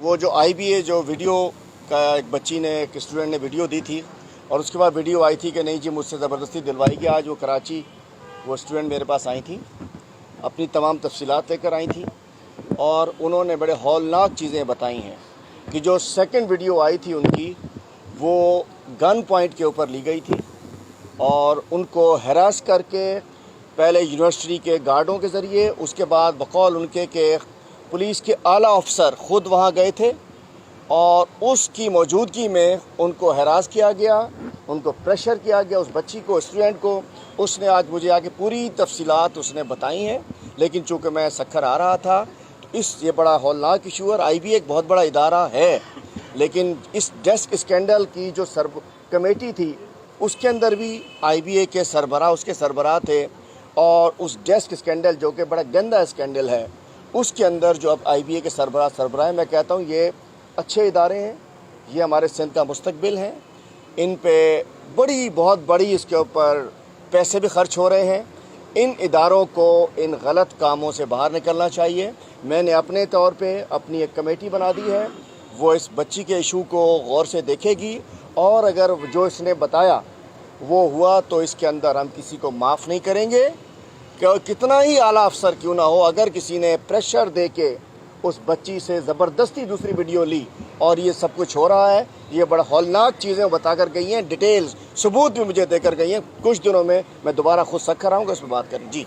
وہ جو IBA جو ویڈیو کا ایک بچی نے ایک اسٹوڈنٹ نے ویڈیو دی تھی اور اس کے بعد ویڈیو آئی تھی کہ نہیں جی مجھ سے زبردستی دلوائی گئی. آج وہ کراچی وہ اسٹوڈنٹ میرے پاس آئی تھیں, اپنی تمام تفصیلات لے کر آئی تھیں اور انہوں نے بڑے ہولناک چیزیں بتائی ہیں کہ جو سیکنڈ ویڈیو آئی تھی ان کی وہ گن پوائنٹ کے اوپر لی گئی تھی اور ان کو ہراس کر کے پہلے یونیورسٹی کے گارڈوں کے ذریعے, اس کے بعد بقول ان کے کہ پولیس کے اعلیٰ افسر خود وہاں گئے تھے اور اس کی موجودگی میں ان کو ہراس کیا گیا, ان کو پریشر کیا گیا, اس بچی کو, اسٹوڈنٹ کو. اس نے آج مجھے آ کے پوری تفصیلات اس نے بتائی ہیں, لیکن چونکہ میں سکھر آ رہا تھا تو یہ بڑا ہولناک ایشو ہے. IBA ایک بہت بڑا ادارہ ہے, لیکن اس ڈیسک اسکینڈل کی جو کمیٹی تھی اس کے اندر بھی IBA کے سربراہ, اس کے سربراہ تھے, اور اس ڈیسک اسکینڈل جو کہ بڑا گندا اسکینڈل ہے اس کے اندر جو اب IBA کے سربراہ میں کہتا ہوں یہ اچھے ادارے ہیں, یہ ہمارے سندھ کا مستقبل ہیں, ان پہ بہت بڑی اس کے اوپر پیسے بھی خرچ ہو رہے ہیں. ان اداروں کو ان غلط کاموں سے باہر نکلنا چاہیے. میں نے اپنے طور پہ اپنی ایک کمیٹی بنا دی ہے, وہ اس بچی کے ایشو کو غور سے دیکھے گی اور اگر جو اس نے بتایا وہ ہوا تو اس کے اندر ہم کسی کو معاف نہیں کریں گے, کہ کتنا ہی اعلیٰ افسر کیوں نہ ہو. اگر کسی نے پریشر دے کے اس بچی سے زبردستی دوسری ویڈیو لی اور یہ سب کچھ ہو رہا ہے, یہ بڑا ہولناک چیزیں بتا کر گئی ہیں, ڈیٹیلز ثبوت بھی مجھے دے کر گئی ہیں. کچھ دنوں میں دوبارہ خود سکھر آؤں گا, اس پہ بات کریں. جی